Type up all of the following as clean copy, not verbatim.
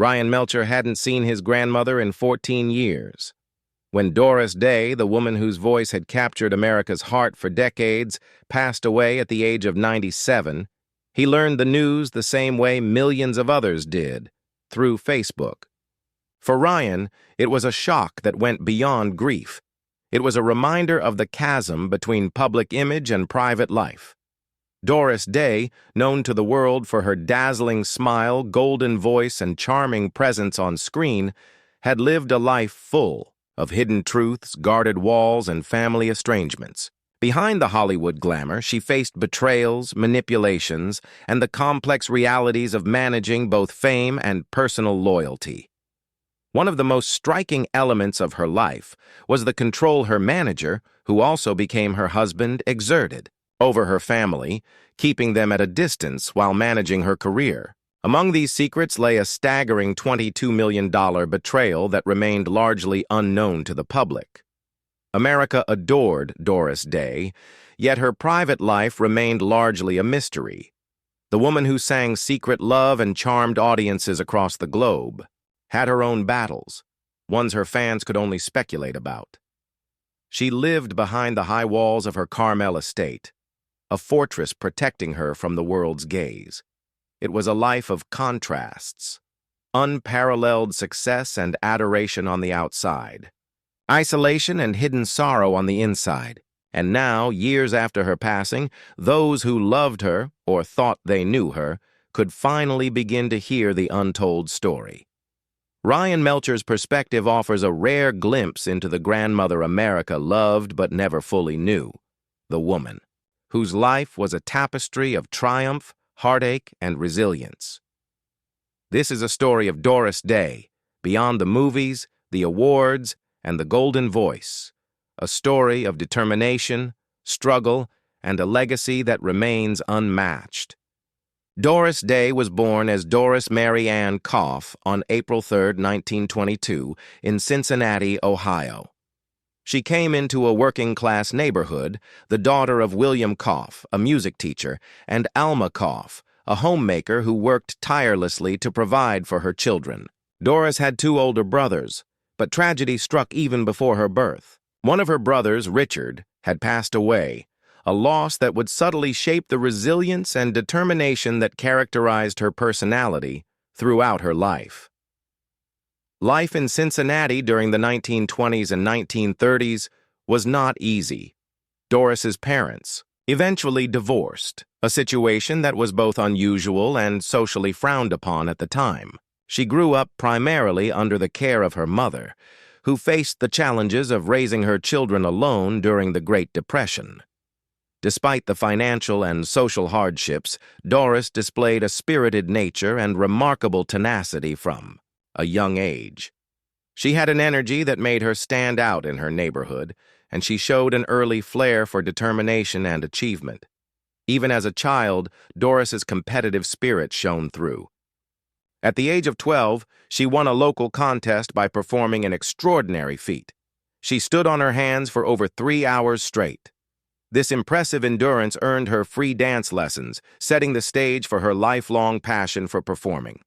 Ryan Melcher hadn't seen his grandmother in 14 years. When Doris Day, the woman whose voice had captured America's heart for decades, passed away at the age of 97, he learned the news the same way millions of others did, through Facebook. For Ryan, it was a shock that went beyond grief. It was a reminder of the chasm between public image and private life. Doris Day, known to the world for her dazzling smile, golden voice, and charming presence on screen, had lived a life full of hidden truths, guarded walls, and family estrangements. Behind the Hollywood glamour, she faced betrayals, manipulations, and the complex realities of managing both fame and personal loyalty. One of the most striking elements of her life was the control her manager, who also became her husband, exerted over her family, keeping them at a distance while managing her career. Among these secrets lay a staggering $22 million betrayal that remained largely unknown to the public. America adored Doris Day, yet her private life remained largely a mystery. The woman who sang Secret Love and charmed audiences across the globe had her own battles, ones her fans could only speculate about. She lived behind the high walls of her Carmel estate, a fortress protecting her from the world's gaze. It was a life of contrasts, unparalleled success and adoration on the outside, isolation and hidden sorrow on the inside. And now, years after her passing, those who loved her, or thought they knew her, could finally begin to hear the untold story. Ryan Melcher's perspective offers a rare glimpse into the grandmother America loved but never fully knew, the woman, whose life was a tapestry of triumph, heartache, and resilience. This is a story of Doris Day, beyond the movies, the awards, and the golden voice, a story of determination, struggle, and a legacy that remains unmatched. Doris Day was born as Doris Mary Ann Koff on April 3, 1922, in Cincinnati, Ohio. She came into a working-class neighborhood, the daughter of William Koff, a music teacher, and Alma Koff, a homemaker who worked tirelessly to provide for her children. Doris had two older brothers, but tragedy struck even before her birth. One of her brothers, Richard, had passed away, a loss that would subtly shape the resilience and determination that characterized her personality throughout her life. Life in Cincinnati during the 1920s and 1930s was not easy. Doris's parents eventually divorced, a situation that was both unusual and socially frowned upon at the time. She grew up primarily under the care of her mother, who faced the challenges of raising her children alone during the Great Depression. Despite the financial and social hardships, Doris displayed a spirited nature and remarkable tenacity from a young age. She had an energy that made her stand out in her neighborhood, and she showed an early flair for determination and achievement. Even as a child, Doris's competitive spirit shone through. At the age of 12, she won a local contest by performing an extraordinary feat. She stood on her hands for over 3 hours straight. This impressive endurance earned her free dance lessons, setting the stage for her lifelong passion for performing.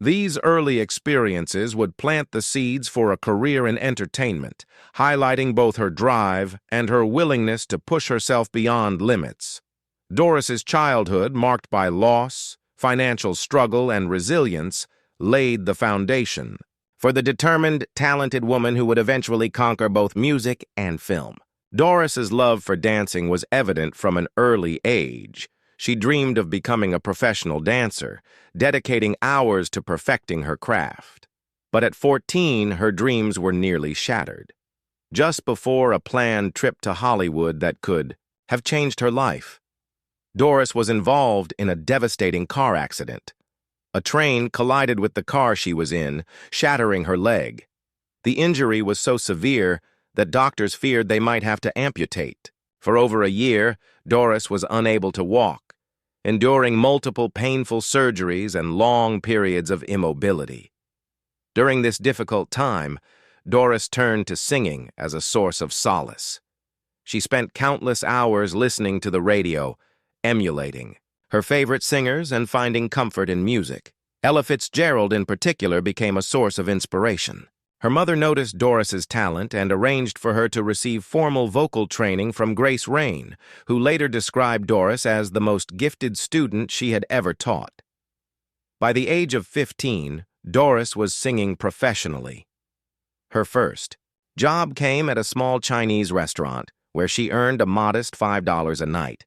These early experiences would plant the seeds for a career in entertainment, highlighting both her drive and her willingness to push herself beyond limits. Doris's childhood, marked by loss, financial struggle, and resilience, laid the foundation for the determined, talented woman who would eventually conquer both music and film. Doris's love for dancing was evident from an early age. She dreamed of becoming a professional dancer, dedicating hours to perfecting her craft. But at 14, her dreams were nearly shattered. Just before a planned trip to Hollywood that could have changed her life, Doris was involved in a devastating car accident. A train collided with the car she was in, shattering her leg. The injury was so severe that doctors feared they might have to amputate. For over a year, Doris was unable to walk, enduring multiple painful surgeries and long periods of immobility. During this difficult time, Doris turned to singing as a source of solace. She spent countless hours listening to the radio, emulating her favorite singers and finding comfort in music. Ella Fitzgerald in particular became a source of inspiration. Her mother noticed Doris's talent and arranged for her to receive formal vocal training from Grace Rain, who later described Doris as the most gifted student she had ever taught. By the age of 15, Doris was singing professionally. Her first job came at a small Chinese restaurant, where she earned a modest $5 a night.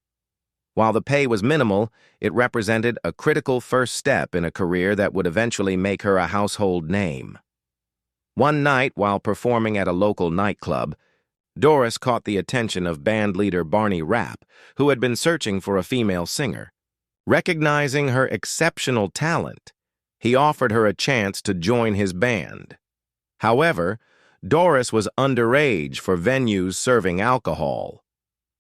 While the pay was minimal, it represented a critical first step in a career that would eventually make her a household name. One night, while performing at a local nightclub, Doris caught the attention of band leader Barney Rapp, who had been searching for a female singer. Recognizing her exceptional talent, he offered her a chance to join his band. However, Doris was underage for venues serving alcohol.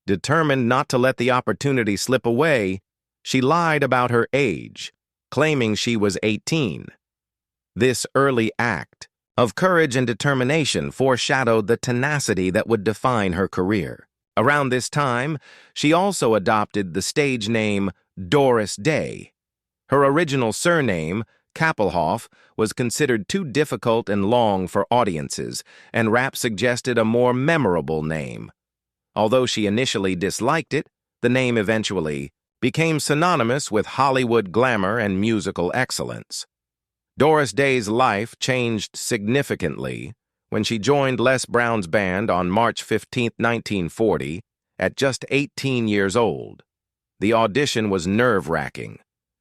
Determined not to let the opportunity slip away, she lied about her age, claiming she was 18. This early act of courage and determination foreshadowed the tenacity that would define her career. Around this time, she also adopted the stage name Doris Day. Her original surname, Kappelhoff, was considered too difficult and long for audiences, and Rapp suggested a more memorable name. Although she initially disliked it, the name eventually became synonymous with Hollywood glamour and musical excellence. Doris Day's life changed significantly when she joined Les Brown's band on March 15, 1940, at just 18 years old. The audition was nerve-wracking.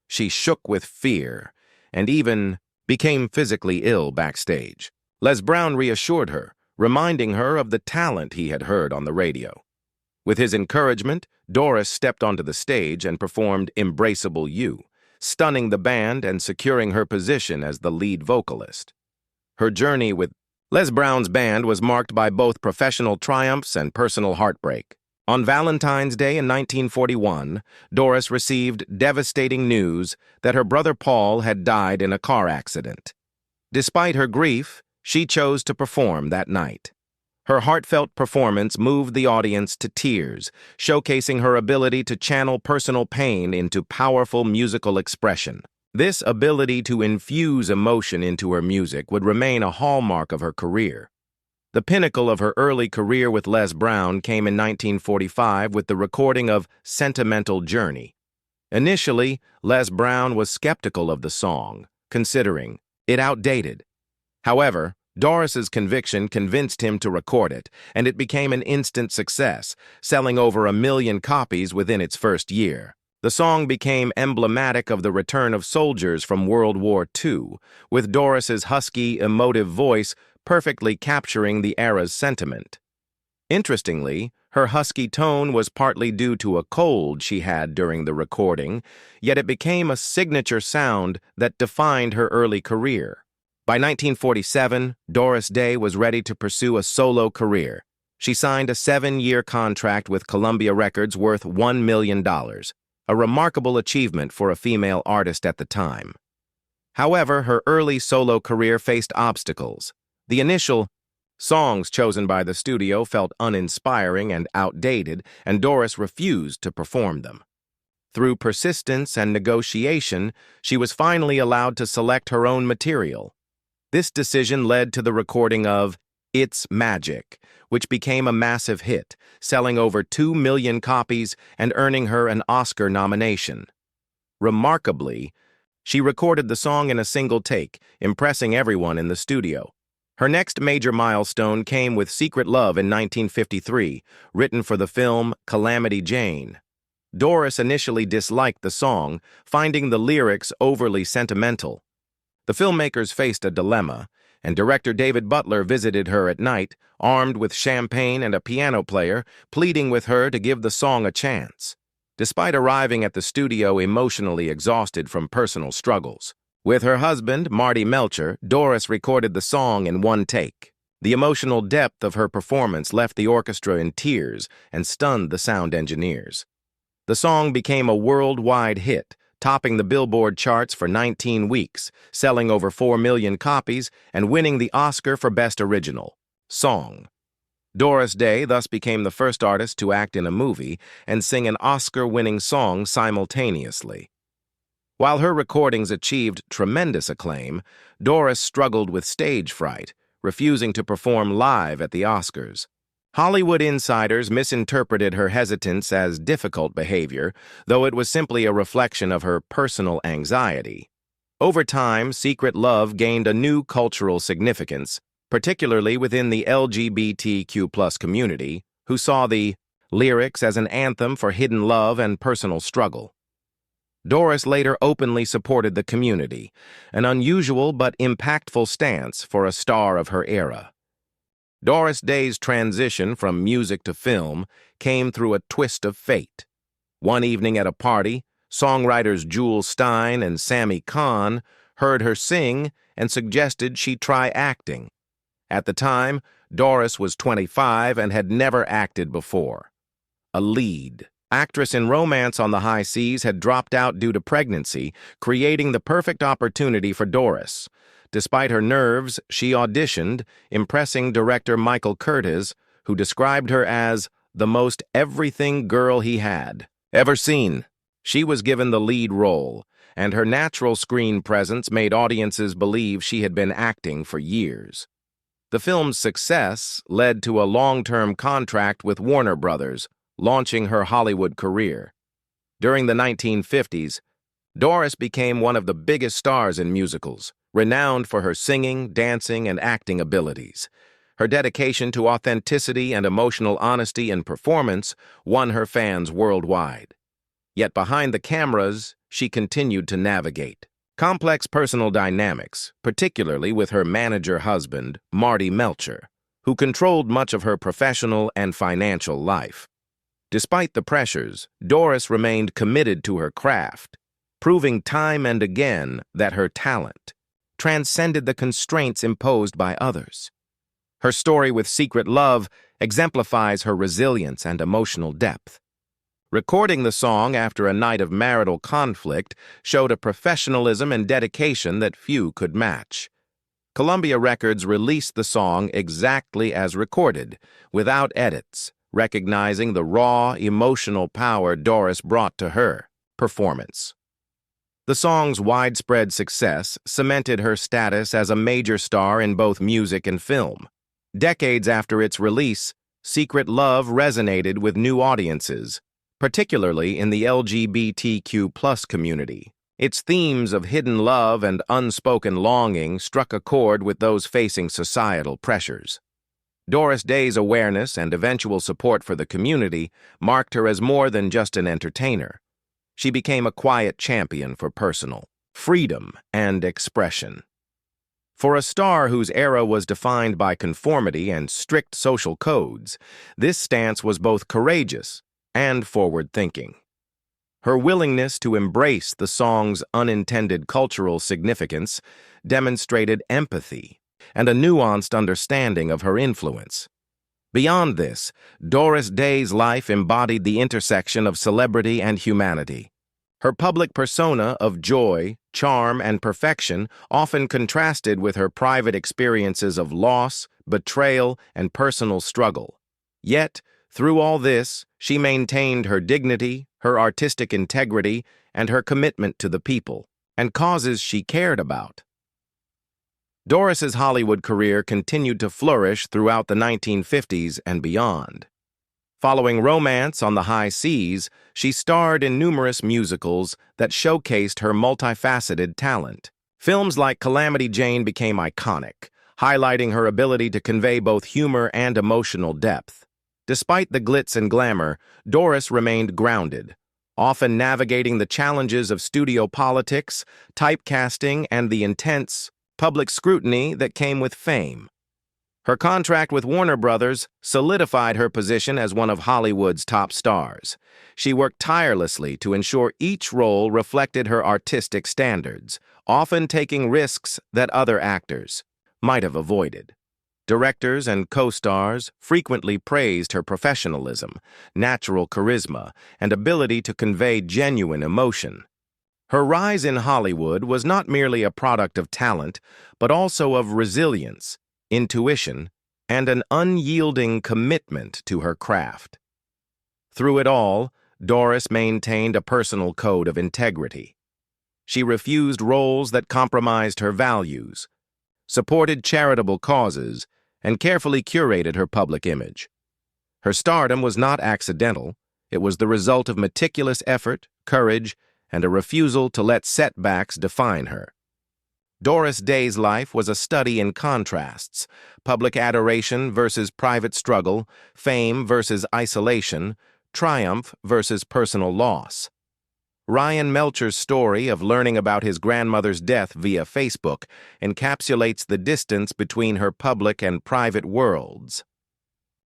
She shook with fear and even became physically ill backstage. Les Brown reassured her, reminding her of the talent he had heard on the radio. With his encouragement, Doris stepped onto the stage and performed Embraceable You, stunning the band and securing her position as the lead vocalist. Her journey with Les Brown's band was marked by both professional triumphs and personal heartbreak. On Valentine's Day in 1941, Doris received devastating news that her brother Paul had died in a car accident. Despite her grief, she chose to perform that night. Her heartfelt performance moved the audience to tears, showcasing her ability to channel personal pain into powerful musical expression. This ability to infuse emotion into her music would remain a hallmark of her career. The pinnacle of her early career with Les Brown came in 1945 with the recording of Sentimental Journey. Initially, Les Brown was skeptical of the song, considering it outdated. However, Doris's conviction convinced him to record it, and it became an instant success, selling over 1 million copies within its first year. The song became emblematic of the return of soldiers from World War II, with Doris's husky, emotive voice perfectly capturing the era's sentiment. Interestingly, her husky tone was partly due to a cold she had during the recording, yet it became a signature sound that defined her early career. By 1947, Doris Day was ready to pursue a solo career. She signed a 7-year contract with Columbia Records worth $1 million, a remarkable achievement for a female artist at the time. However, her early solo career faced obstacles. The initial songs chosen by the studio felt uninspiring and outdated, and Doris refused to perform them. Through persistence and negotiation, she was finally allowed to select her own material. This decision led to the recording of It's Magic, which became a massive hit, selling over 2 million copies and earning her an Oscar nomination. Remarkably, she recorded the song in a single take, impressing everyone in the studio. Her next major milestone came with Secret Love in 1953, written for the film Calamity Jane. Doris initially disliked the song, finding the lyrics overly sentimental. The filmmakers faced a dilemma, and director David Butler visited her at night, armed with champagne and a piano player, pleading with her to give the song a chance. Despite arriving at the studio emotionally exhausted from personal struggles, with her husband, Marty Melcher, Doris recorded the song in one take. The emotional depth of her performance left the orchestra in tears and stunned the sound engineers. The song became a worldwide hit, topping the Billboard charts for 19 weeks, selling over 4 million copies, and winning the Oscar for Best Original Song. Doris Day thus became the first artist to act in a movie and sing an Oscar-winning song simultaneously. While her recordings achieved tremendous acclaim, Doris struggled with stage fright, refusing to perform live at the Oscars. Hollywood insiders misinterpreted her hesitance as difficult behavior, though it was simply a reflection of her personal anxiety. Over time, Secret Love gained a new cultural significance, particularly within the LGBTQ+ community, who saw the lyrics as an anthem for hidden love and personal struggle. Doris later openly supported the community, an unusual but impactful stance for a star of her era. Doris Day's transition from music to film came through a twist of fate. One evening at a party, songwriters Jewel Stein and Sammy Cahn heard her sing and suggested she try acting. At the time, Doris was 25 and had never acted before. A lead actress in Romance on the High Seas had dropped out due to pregnancy, creating the perfect opportunity for Doris. Despite her nerves, she auditioned, impressing director Michael Curtiz, who described her as the most everything girl he had ever seen. She was given the lead role, and her natural screen presence made audiences believe she had been acting for years. The film's success led to a long-term contract with Warner Brothers, launching her Hollywood career. During the 1950s, Doris became one of the biggest stars in musicals, renowned for her singing, dancing, and acting abilities. Her dedication to authenticity and emotional honesty in performance won her fans worldwide. Yet behind the cameras, she continued to navigate complex personal dynamics, particularly with her manager husband, Marty Melcher, who controlled much of her professional and financial life. Despite the pressures, Doris remained committed to her craft, proving time and again that her talent transcended the constraints imposed by others. Her story with Secret Love exemplifies her resilience and emotional depth. Recording the song after a night of marital conflict showed a professionalism and dedication that few could match. Columbia Records released the song exactly as recorded, without edits, recognizing the raw, emotional power Doris brought to her performance. The song's widespread success cemented her status as a major star in both music and film. Decades after its release, Secret Love resonated with new audiences, particularly in the LGBTQ+ community. Its themes of hidden love and unspoken longing struck a chord with those facing societal pressures. Doris Day's awareness and eventual support for the community marked her as more than just an entertainer. She became a quiet champion for personal freedom and expression. For a star whose era was defined by conformity and strict social codes, this stance was both courageous and forward-thinking. Her willingness to embrace the song's unintended cultural significance demonstrated empathy and a nuanced understanding of her influence. Beyond this, Doris Day's life embodied the intersection of celebrity and humanity. Her public persona of joy, charm, and perfection often contrasted with her private experiences of loss, betrayal, and personal struggle. Yet, through all this, she maintained her dignity, her artistic integrity, and her commitment to the people and causes she cared about. Doris's Hollywood career continued to flourish throughout the 1950s and beyond. Following Romance on the High Seas, she starred in numerous musicals that showcased her multifaceted talent. Films like Calamity Jane became iconic, highlighting her ability to convey both humor and emotional depth. Despite the glitz and glamour, Doris remained grounded, often navigating the challenges of studio politics, typecasting, and the intense public scrutiny that came with fame. Her contract with Warner Brothers solidified her position as one of Hollywood's top stars. She worked tirelessly to ensure each role reflected her artistic standards, often taking risks that other actors might have avoided. Directors and co-stars frequently praised her professionalism, natural charisma, and ability to convey genuine emotion. Her rise in Hollywood was not merely a product of talent, but also of resilience, intuition, and an unyielding commitment to her craft. Through it all, Doris maintained a personal code of integrity. She refused roles that compromised her values, supported charitable causes, and carefully curated her public image. Her stardom was not accidental. It was the result of meticulous effort, courage, and a refusal to let setbacks define her. Doris Day's life was a study in contrasts: public adoration versus private struggle, fame versus isolation, triumph versus personal loss. Ryan Melcher's story of learning about his grandmother's death via Facebook encapsulates the distance between her public and private worlds.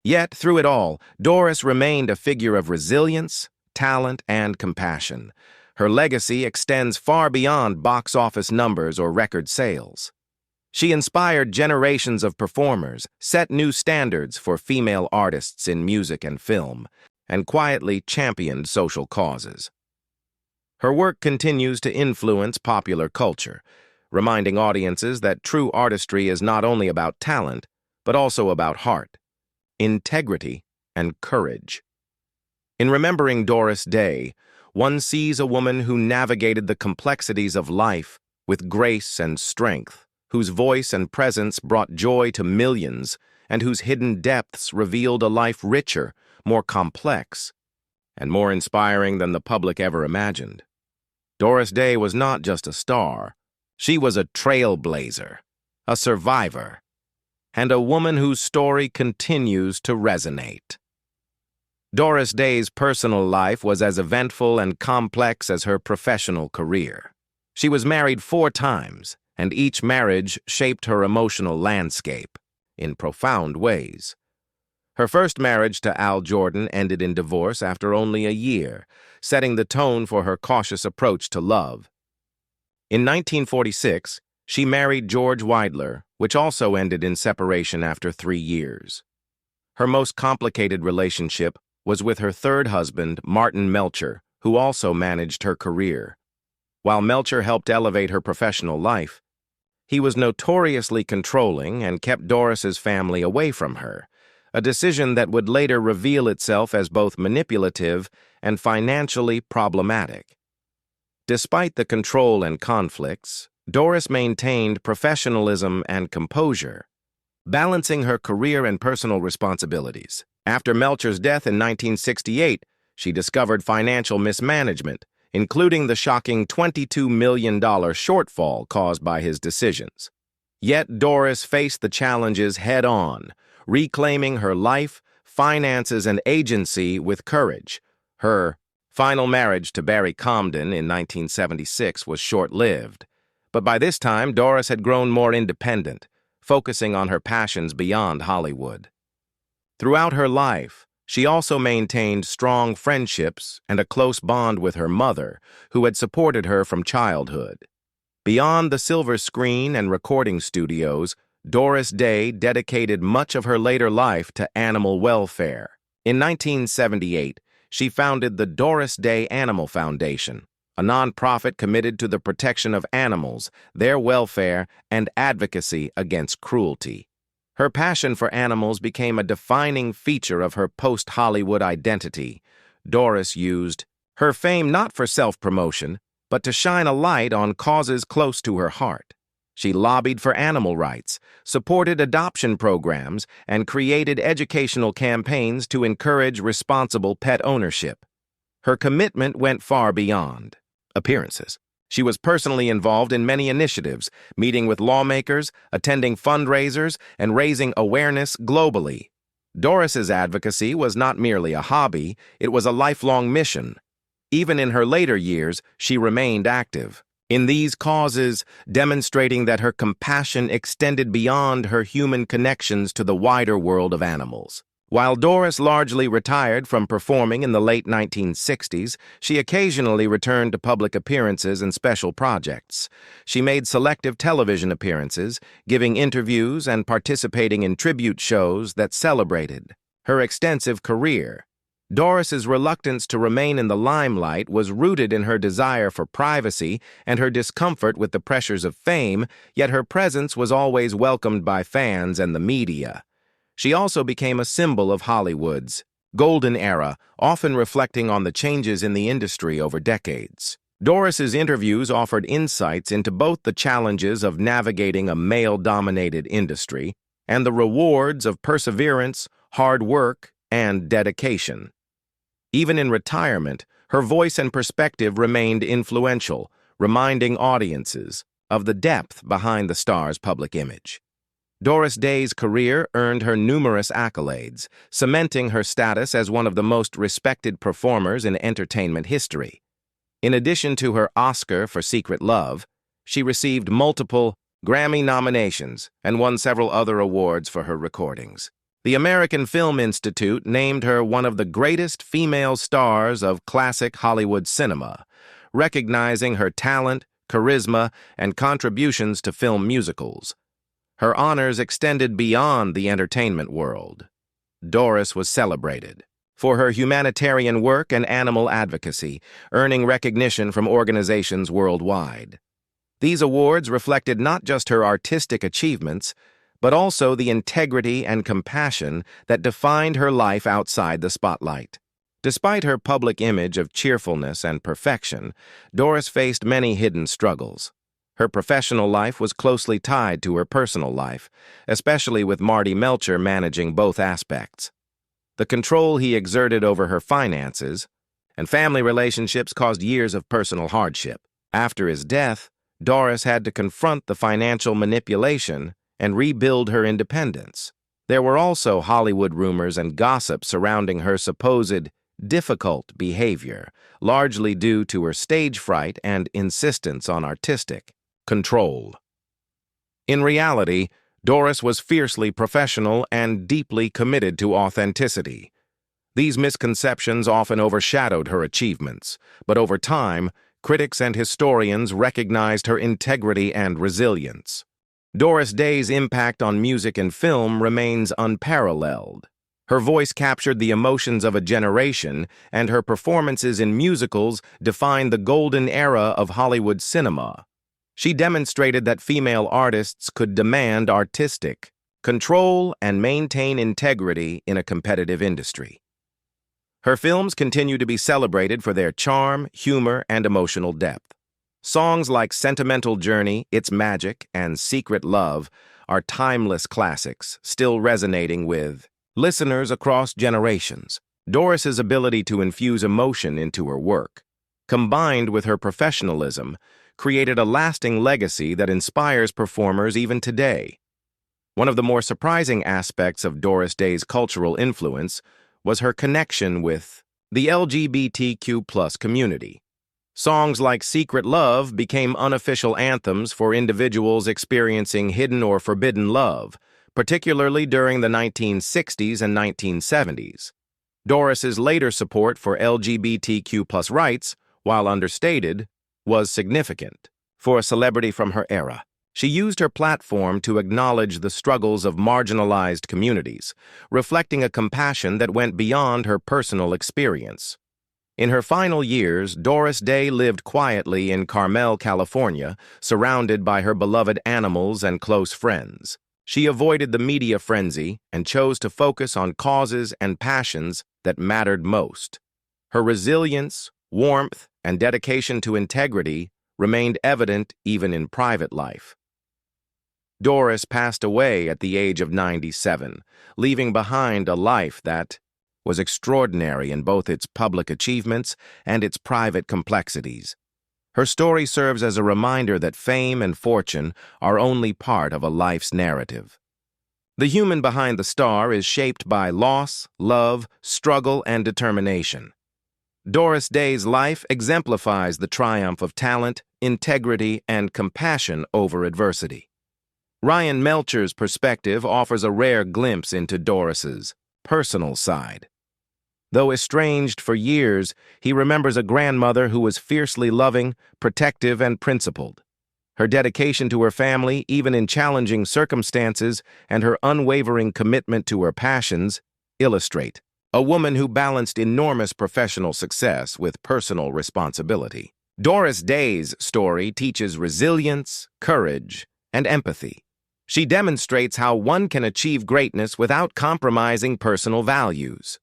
Yet, through it all, Doris remained a figure of resilience, talent, and compassion. Her legacy extends far beyond box office numbers or record sales. She inspired generations of performers, set new standards for female artists in music and film, and quietly championed social causes. Her work continues to influence popular culture, reminding audiences that true artistry is not only about talent, but also about heart, integrity, and courage. In remembering Doris Day, one sees a woman who navigated the complexities of life with grace and strength, whose voice and presence brought joy to millions, and whose hidden depths revealed a life richer, more complex, and more inspiring than the public ever imagined. Doris Day was not just a star. She was a trailblazer, a survivor, and a woman whose story continues to resonate. Doris Day's personal life was as eventful and complex as her professional career. She was married 4 times, and each marriage shaped her emotional landscape in profound ways. Her first marriage to Al Jordan ended in divorce after only a year, setting the tone for her cautious approach to love. In 1946, she married George Weidler, which also ended in separation after 3 years. Her most complicated relationship was with her third husband, Martin Melcher, who also managed her career. While Melcher helped elevate her professional life, he was notoriously controlling and kept Doris's family away from her, a decision that would later reveal itself as both manipulative and financially problematic. Despite the control and conflicts, Doris maintained professionalism and composure, balancing her career and personal responsibilities. After Melcher's death in 1968, she discovered financial mismanagement, including the shocking $22 million shortfall caused by his decisions. Yet Doris faced the challenges head-on, reclaiming her life, finances, and agency with courage. Her final marriage to Barry Comden in 1976 was short-lived, but by this time Doris had grown more independent, focusing on her passions beyond Hollywood. Throughout her life, she also maintained strong friendships and a close bond with her mother, who had supported her from childhood. Beyond the silver screen and recording studios, Doris Day dedicated much of her later life to animal welfare. In 1978, she founded the Doris Day Animal Foundation, a nonprofit committed to the protection of animals, their welfare, and advocacy against cruelty. Her passion for animals became a defining feature of her post-Hollywood identity. Doris used her fame not for self-promotion, but to shine a light on causes close to her heart. She lobbied for animal rights, supported adoption programs, and created educational campaigns to encourage responsible pet ownership. Her commitment went far beyond appearances. She was personally involved in many initiatives, meeting with lawmakers, attending fundraisers, and raising awareness globally. Doris's advocacy was not merely a hobby, it was a lifelong mission. Even in her later years, she remained active in these causes, demonstrating that her compassion extended beyond her human connections to the wider world of animals. While Doris largely retired from performing in the late 1960s, she occasionally returned to public appearances and special projects. She made selective television appearances, giving interviews and participating in tribute shows that celebrated her extensive career. Doris's reluctance to remain in the limelight was rooted in her desire for privacy and her discomfort with the pressures of fame, yet her presence was always welcomed by fans and the media. She also became a symbol of Hollywood's golden era, often reflecting on the changes in the industry over decades. Doris's interviews offered insights into both the challenges of navigating a male-dominated industry and the rewards of perseverance, hard work, and dedication. Even in retirement, her voice and perspective remained influential, reminding audiences of the depth behind the star's public image. Doris Day's career earned her numerous accolades, cementing her status as one of the most respected performers in entertainment history. In addition to her Oscar for Secret Love, she received multiple Grammy nominations and won several other awards for her recordings. The American Film Institute named her one of the greatest female stars of classic Hollywood cinema, recognizing her talent, charisma, and contributions to film musicals. Her honors extended beyond the entertainment world. Doris was celebrated for her humanitarian work and animal advocacy, earning recognition from organizations worldwide. These awards reflected not just her artistic achievements, but also the integrity and compassion that defined her life outside the spotlight. Despite her public image of cheerfulness and perfection, Doris faced many hidden struggles. Her professional life was closely tied to her personal life, especially with Marty Melcher managing both aspects. The control he exerted over her finances and family relationships caused years of personal hardship. After his death, Doris had to confront the financial manipulation and rebuild her independence. There were also Hollywood rumors and gossip surrounding her supposed difficult behavior, largely due to her stage fright and insistence on artistic control. In reality, Doris was fiercely professional and deeply committed to authenticity. These misconceptions often overshadowed her achievements, but over time, critics and historians recognized her integrity and resilience. Doris Day's impact on music and film remains unparalleled. Her voice captured the emotions of a generation, and her performances in musicals defined the golden era of Hollywood cinema. She demonstrated that female artists could demand artistic control and maintain integrity in a competitive industry. Her films continue to be celebrated for their charm, humor, and emotional depth. Songs like Sentimental Journey, It's Magic, and Secret Love are timeless classics, still resonating with listeners across generations. Doris's ability to infuse emotion into her work, combined with her professionalism, created a lasting legacy that inspires performers even today. One of the more surprising aspects of Doris Day's cultural influence was her connection with the LGBTQ+ community. Songs like Secret Love became unofficial anthems for individuals experiencing hidden or forbidden love, particularly during the 1960s and 1970s. Doris's later support for LGBTQ+ rights, while understated, was significant. For a celebrity from her era, she used her platform to acknowledge the struggles of marginalized communities, reflecting a compassion that went beyond her personal experience. In her final years, Doris Day lived quietly in Carmel, California, surrounded by her beloved animals and close friends. She avoided the media frenzy and chose to focus on causes and passions that mattered most. Her resilience, warmth, and dedication to integrity remained evident even in private life. Doris passed away at the age of 97, leaving behind a life that was extraordinary in both its public achievements and its private complexities. Her story serves as a reminder that fame and fortune are only part of a life's narrative. The human behind the star is shaped by loss, love, struggle, and determination. Doris Day's life exemplifies the triumph of talent, integrity, and compassion over adversity. Ryan Melcher's perspective offers a rare glimpse into Doris's personal side. Though estranged for years, he remembers a grandmother who was fiercely loving, protective, and principled. Her dedication to her family, even in challenging circumstances, and her unwavering commitment to her passions illustrate a woman who balanced enormous professional success with personal responsibility. Doris Day's story teaches resilience, courage, and empathy. She demonstrates how one can achieve greatness without compromising personal values.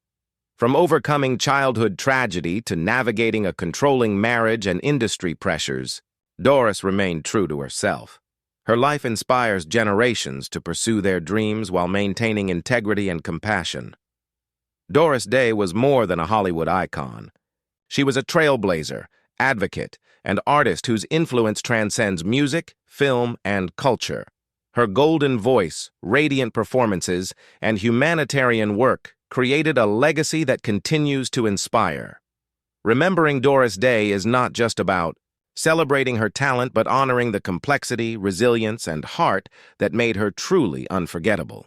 From overcoming childhood tragedy to navigating a controlling marriage and industry pressures, Doris remained true to herself. Her life inspires generations to pursue their dreams while maintaining integrity and compassion. Doris Day was more than a Hollywood icon. She was a trailblazer, advocate, and artist whose influence transcends music, film, and culture. Her golden voice, radiant performances, and humanitarian work created a legacy that continues to inspire. Remembering Doris Day is not just about celebrating her talent but honoring the complexity, resilience, and heart that made her truly unforgettable.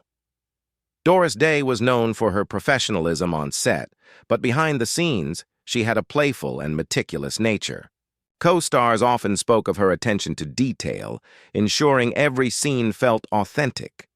Doris Day was known for her professionalism on set, but behind the scenes, she had a playful and meticulous nature. Co-stars often spoke of her attention to detail, ensuring every scene felt authentic.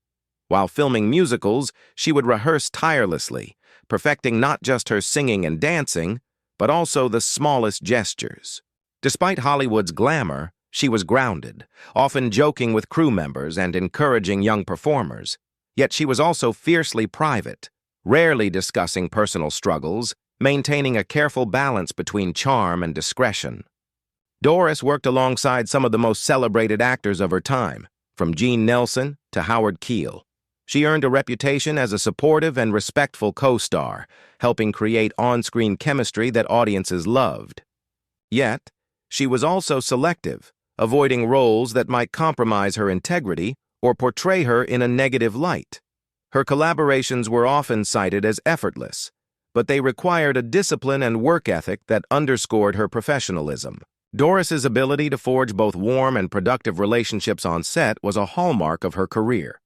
While filming musicals, she would rehearse tirelessly, perfecting not just her singing and dancing, but also the smallest gestures. Despite Hollywood's glamour, she was grounded, often joking with crew members and encouraging young performers. Yet she was also fiercely private, rarely discussing personal struggles, maintaining a careful balance between charm and discretion. Doris worked alongside some of the most celebrated actors of her time, from Gene Nelson to Howard Keel. She earned a reputation as a supportive and respectful co-star, helping create on-screen chemistry that audiences loved. Yet, she was also selective, avoiding roles that might compromise her integrity or portray her in a negative light. Her collaborations were often cited as effortless, but they required a discipline and work ethic that underscored her professionalism. Doris's ability to forge both warm and productive relationships on set was a hallmark of her career.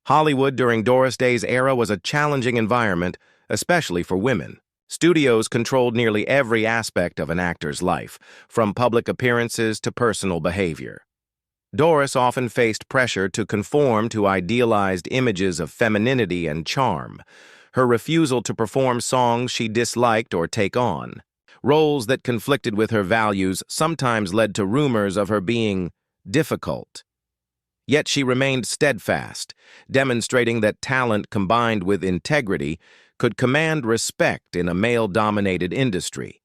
Hollywood during Doris Day's era was a challenging environment, especially for women. Studios controlled nearly every aspect of an actor's life, from public appearances to personal behavior. Doris often faced pressure to conform to idealized images of femininity and charm. Her refusal to perform songs she disliked or take on, roles that conflicted with her values, sometimes led to rumors of her being difficult. Yet she remained steadfast, demonstrating that talent combined with integrity could command respect in a male-dominated industry.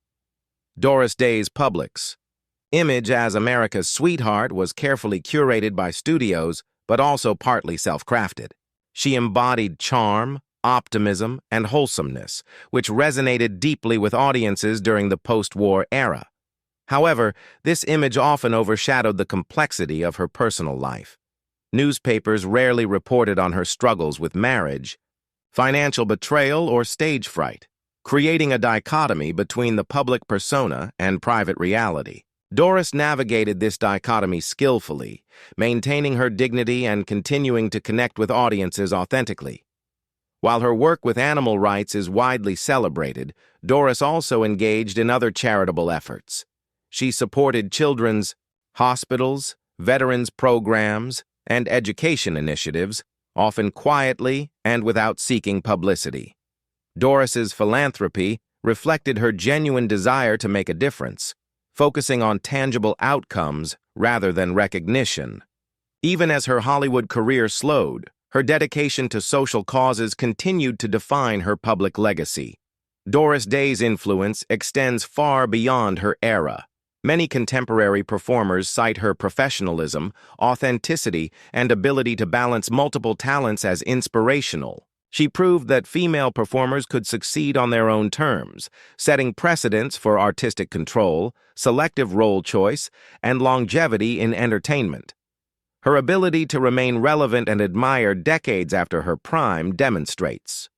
Doris Day's public's image as America's sweetheart was carefully curated by studios, but also partly self-crafted. She embodied charm, optimism, and wholesomeness, which resonated deeply with audiences during the post-war era. However, this image often overshadowed the complexity of her personal life. Newspapers rarely reported on her struggles with marriage, financial betrayal, or stage fright, creating a dichotomy between the public persona and private reality. Doris navigated this dichotomy skillfully, maintaining her dignity and continuing to connect with audiences authentically. While her work with animal rights is widely celebrated, Doris also engaged in other charitable efforts. She supported children's hospitals, veterans programs, and education initiatives, often quietly and without seeking publicity. Doris's philanthropy reflected her genuine desire to make a difference, focusing on tangible outcomes rather than recognition. Even as her Hollywood career slowed, her dedication to social causes continued to define her public legacy. Doris Day's influence extends far beyond her era. Many contemporary performers cite her professionalism, authenticity, and ability to balance multiple talents as inspirational. She proved that female performers could succeed on their own terms, setting precedents for artistic control, selective role choice, and longevity in entertainment. Her ability to remain relevant and admired decades after her prime demonstrates